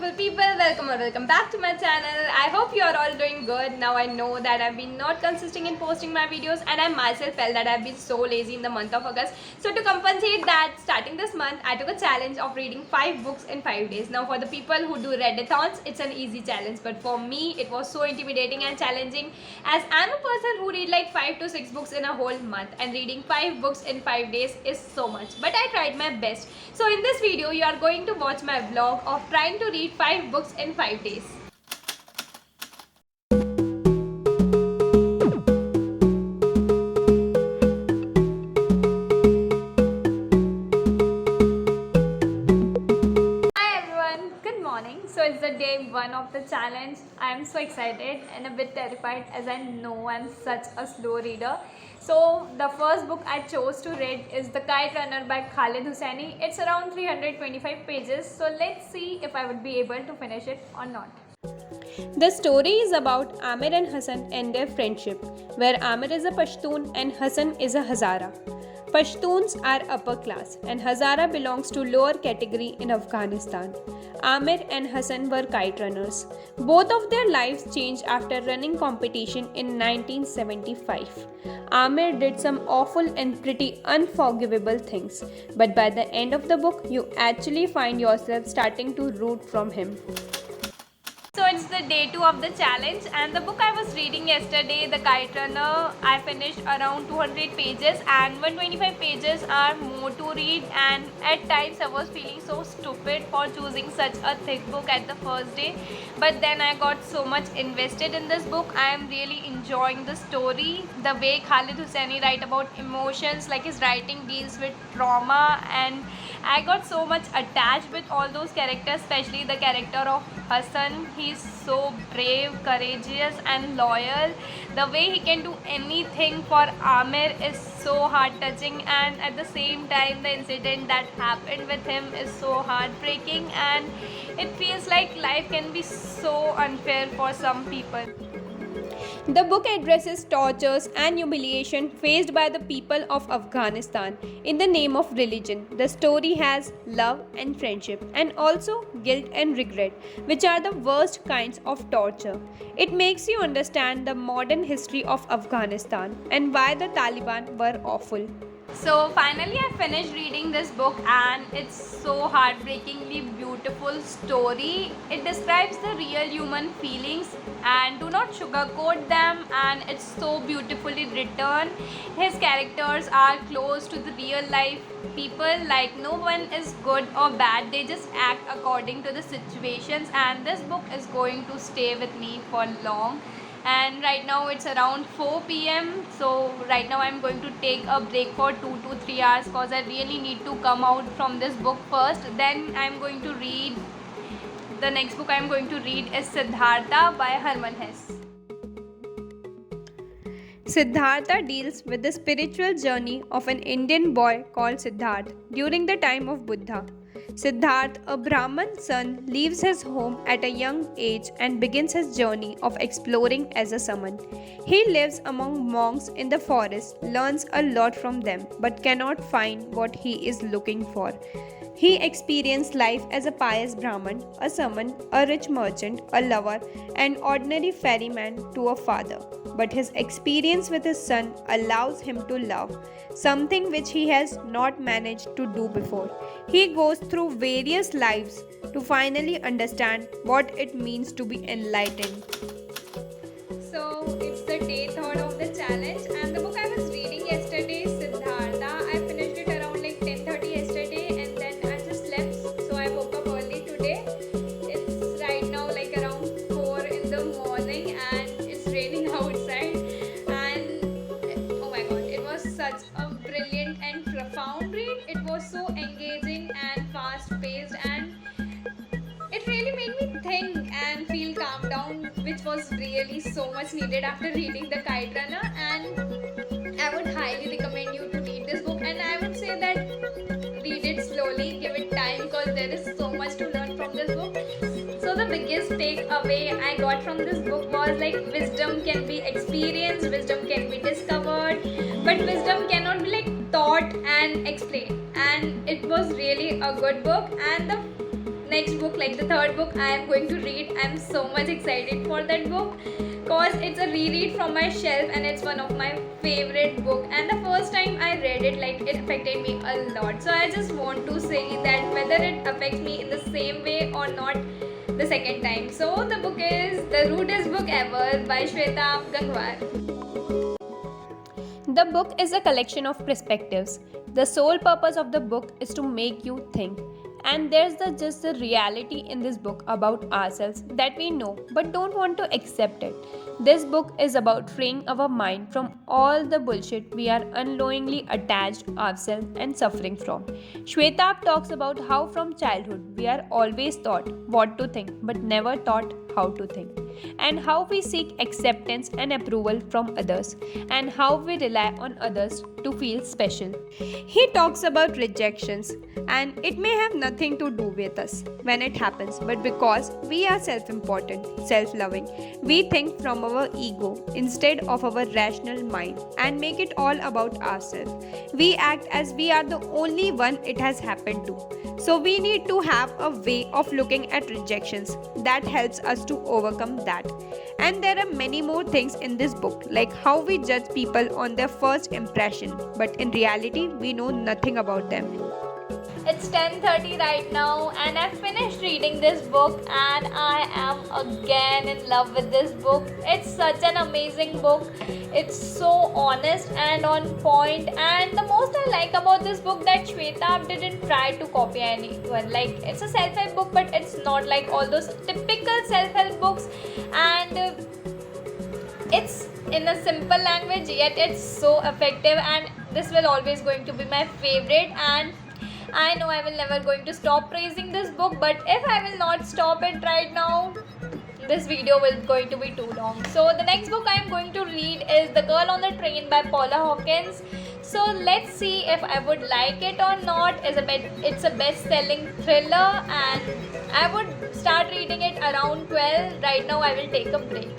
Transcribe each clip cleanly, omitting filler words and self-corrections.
beautiful people, welcome back to my channel. I hope you are all doing good. Now I know that I've been not consistent in posting my videos and I myself felt that I've been so lazy in the month of August. So to compensate that, starting this month I took a challenge of reading 5 books in 5 days. Now for the people who do readathons, it's an easy challenge, but for me it was so intimidating and challenging as I'm a person who read like 5 to 6 books in a whole month, and reading 5 books in 5 days is so much, but I tried my best. So in this video you are going to watch my vlog of trying to read 5 books in 5 days. Hi everyone, good morning. So it's the day 1 of the challenge. I am so excited and a bit terrified as I know I'm such a slow reader. So the first book I chose to read is TheKiteRunner by KhaledHosseini. It's around 325 pages. So let's see if I would be able to finish it or not. The story is about Amir and Hassan and their friendship, where Amir is a Pashtun and Hassan is a Hazara. Pashtuns are upper class and Hazara belongs to lower category in Afghanistan. Amir and Hassan were kite runners. Both of their lives changed after running competition in 1975. Amir did some awful and pretty unforgivable things, but by the end of the book, you actually find yourself starting to root from him. So it's the day 2 of the challenge, and the book I was reading yesterday, TheKiteRunner, I finished around 200 pages and 125 pages are more to read, and at times I was feeling so stupid for choosing such a thick book at the first day, but then I got so much invested in this book. I am really enjoying the story, the way KhaledHosseini write about emotions, like his writing deals with trauma, and I got so much attached with all those characters, especially the character of Hassan. He's so brave, courageous and loyal. The way he can do anything for Amir is so heart-touching, and at the same time the incident that happened with him is so heartbreaking, and it feels like life can be so unfair for some people. The book addresses tortures and humiliation faced by the people of Afghanistan in the name of religion. The story has love and friendship, and also guilt and regret, which are the worst kinds of torture. It makes you understand the modern history of Afghanistan and why the Taliban were awful. So finally I finished reading this book, and it's so heartbreakingly beautiful story. It describes the real human feelings and do not sugarcoat them, and it's so beautifully written. His characters are close to the real life people, like no one is good or bad, they just act according to the situations, and this book is going to stay with me for long. And right now it's around 4 p.m. so right now I'm going to take a break for 2 to 3 hours because I really need to come out from this book first. Then I'm going to read the next book I'm going to read is Siddhartha by Hermann Hesse. Siddhartha deals with the spiritual journey of an Indian boy called Siddhartha during the time of Buddha. Siddhartha, a Brahmin son, leaves his home at a young age and begins his journey of exploring as a shaman. He lives among monks in the forest, learns a lot from them, but cannot find what he is looking for. He experienced life as a pious Brahmin, a shaman, a rich merchant, a lover, an ordinary ferryman to a father. But his experience with his son allows him to love, something which he has not managed to do before. He goes through various lives to finally understand what it means to be enlightened. So it's the day 3rd of the challenge, and the book I was reading yesterday, Siddhartha, I finished it around like 10:30 yesterday, and then I just slept, so I woke up early today. It's right now like around 4 in the morning and it's raining outside, and oh my god, it was such a brilliant and profound read. It was so engaging and fast paced, and it really made me think and feel calm down, which was really so much needed after reading TheKiteRunner. And I would highly recommend you to read this book, and I would say that read it slowly, give it time, because there is so much to learn from this book. So the biggest takeaway I got from this book was like wisdom can be experienced, wisdom can be discovered, but wisdom cannot be like taught and explained. And it was really a good book, and the next book, like the third book I am going to read. I'm so much excited for that book because it's a reread from my shelf and it's one of my favorite book, and the first time I read it, like, it affected me a lot. So I just want to say that whether it affects me in the same way or not the second time. So the book is The Rudest Book Ever by Shwetabh Gangwar. The book is a collection of perspectives. The sole purpose of the book is to make you think. And there's just the reality in this book about ourselves that we know but don't want to accept it. This book is about freeing our mind from all the bullshit we are unknowingly attached ourselves and suffering from. Shwetabh talks about how from childhood we are always taught what to think but never taught how to think, and how we seek acceptance and approval from others, and how we rely on others to feel special. He talks about rejections, and it may have nothing to do with us when it happens, but because we are self-important, self-loving, we think from our ego instead of our rational mind and make it all about ourselves. We act as we are the only one it has happened to. So we need to have a way of looking at rejections that helps us to overcome that. And there are many more things in this book, like how we judge people on their first impression, but in reality we know nothing about them. It's 10:30 right now and I've finished reading this book and I am again in love with this book. It's such an amazing book. It's so honest and on point, and the most I like about this book that Shwetabh didn't try to copy anyone. Like, it's a self-help book but it's not like all those typical self-help books, and it's in a simple language yet it's so effective, and this will always going to be my favorite. And I know I will never going to stop praising this book, but if I will not stop it right now, this video will going to be too long. So the next book I am going to read is The Girl on the Train by Paula Hawkins. So let's see if I would like it or not. It's a best-selling thriller and I would start reading it around 12. Right now I will take a break.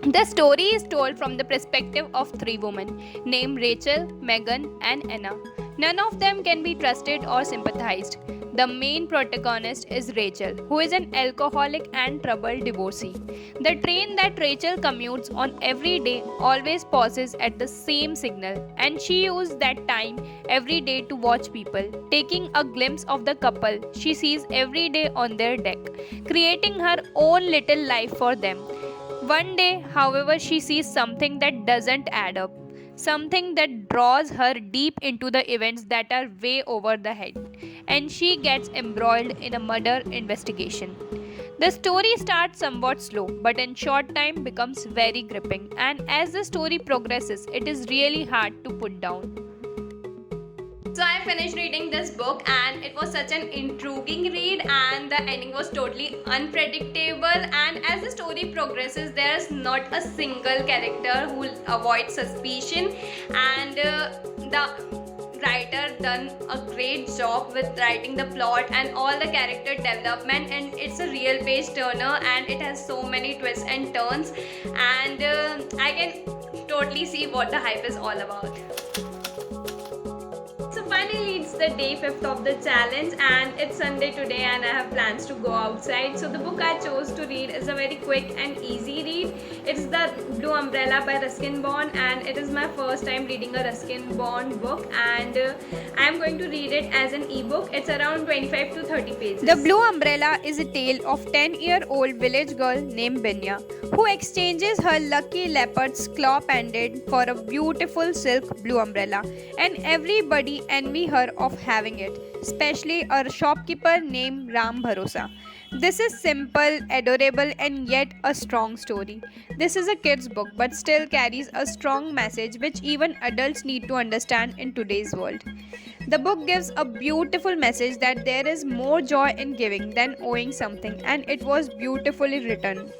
The story is told from the perspective of three women named Rachel, Megan, and Anna. None of them can be trusted or sympathized. The main protagonist is Rachel, who is an alcoholic and troubled divorcee. The train that Rachel commutes on every day always pauses at the same signal, and she uses that time every day to watch people, taking a glimpse of the couple she sees every day on their deck, creating her own little life for them. One day, however, she sees something that doesn't add up, something that draws her deep into the events that are way over the head, and she gets embroiled in a murder investigation. The story starts somewhat slow, but in short time becomes very gripping, and as the story progresses, it is really hard to put down. So I finished reading this book and it was such an intriguing read, and the ending was totally unpredictable, and as the story progresses there's not a single character who avoids suspicion, and the writer done a great job with writing the plot and all the character development, and it's a real page turner and it has so many twists and turns, and I can totally see what the hype is all about. So finally it's the day 5th of the challenge and it's Sunday today and I have plans to go outside. So the book I chose to read is a very quick and easy read. It's The Blue Umbrella by Ruskin and it is my first time reading a Ruskin book, and I am going to read it as an ebook. It's around 25 to 30 pages. The Blue Umbrella is a tale of 10-year-old village girl named Binya who exchanges her lucky leopard's claw pendant for a beautiful silk blue umbrella, and everybody envy her of having it, especially a shopkeeper named Ram Bharosa. This is simple, adorable, and yet a strong story. This is a kid's book but still carries a strong message which even adults need to understand in today's world. The book gives a beautiful message that there is more joy in giving than owing something, and it was beautifully written.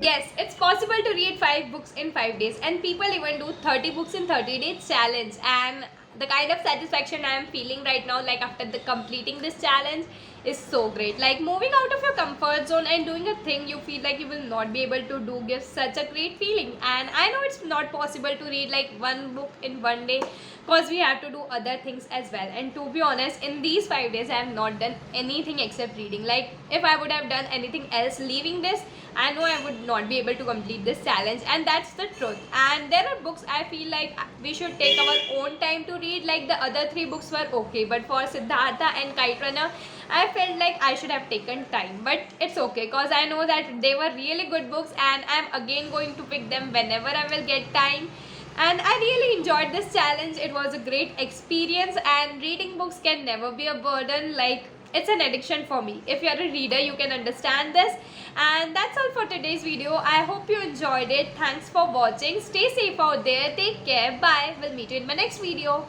Yes, it's possible to read 5 books in 5 days, and people even do 30 books in 30 days challenge, and the kind of satisfaction I am feeling right now, like after completing this challenge, is so great. Like moving out of your comfort zone and doing a thing you feel like you will not be able to do gives such a great feeling. And I know it's not possible to read like one book in one day because we have to do other things as well. And to be honest, in these 5 days I have not done anything except reading. Like if I would have done anything else leaving this, I know I would not be able to complete this challenge, and that's the truth. And there are books I feel like we should take our own time to read. Like the other 3 books were okay, but for Siddhartha and Kite Runner, I felt like I should have taken time. But it's okay because I know that they were really good books, and I'm again going to pick them whenever I will get time. And I really enjoyed this challenge. It was a great experience, and reading books can never be a burden. Like it's an addiction for me. If you're a reader, you can understand this. And that's all for today's video. I hope you enjoyed it. Thanks for watching. Stay safe out there. Take care. Bye. We'll meet you in my next video.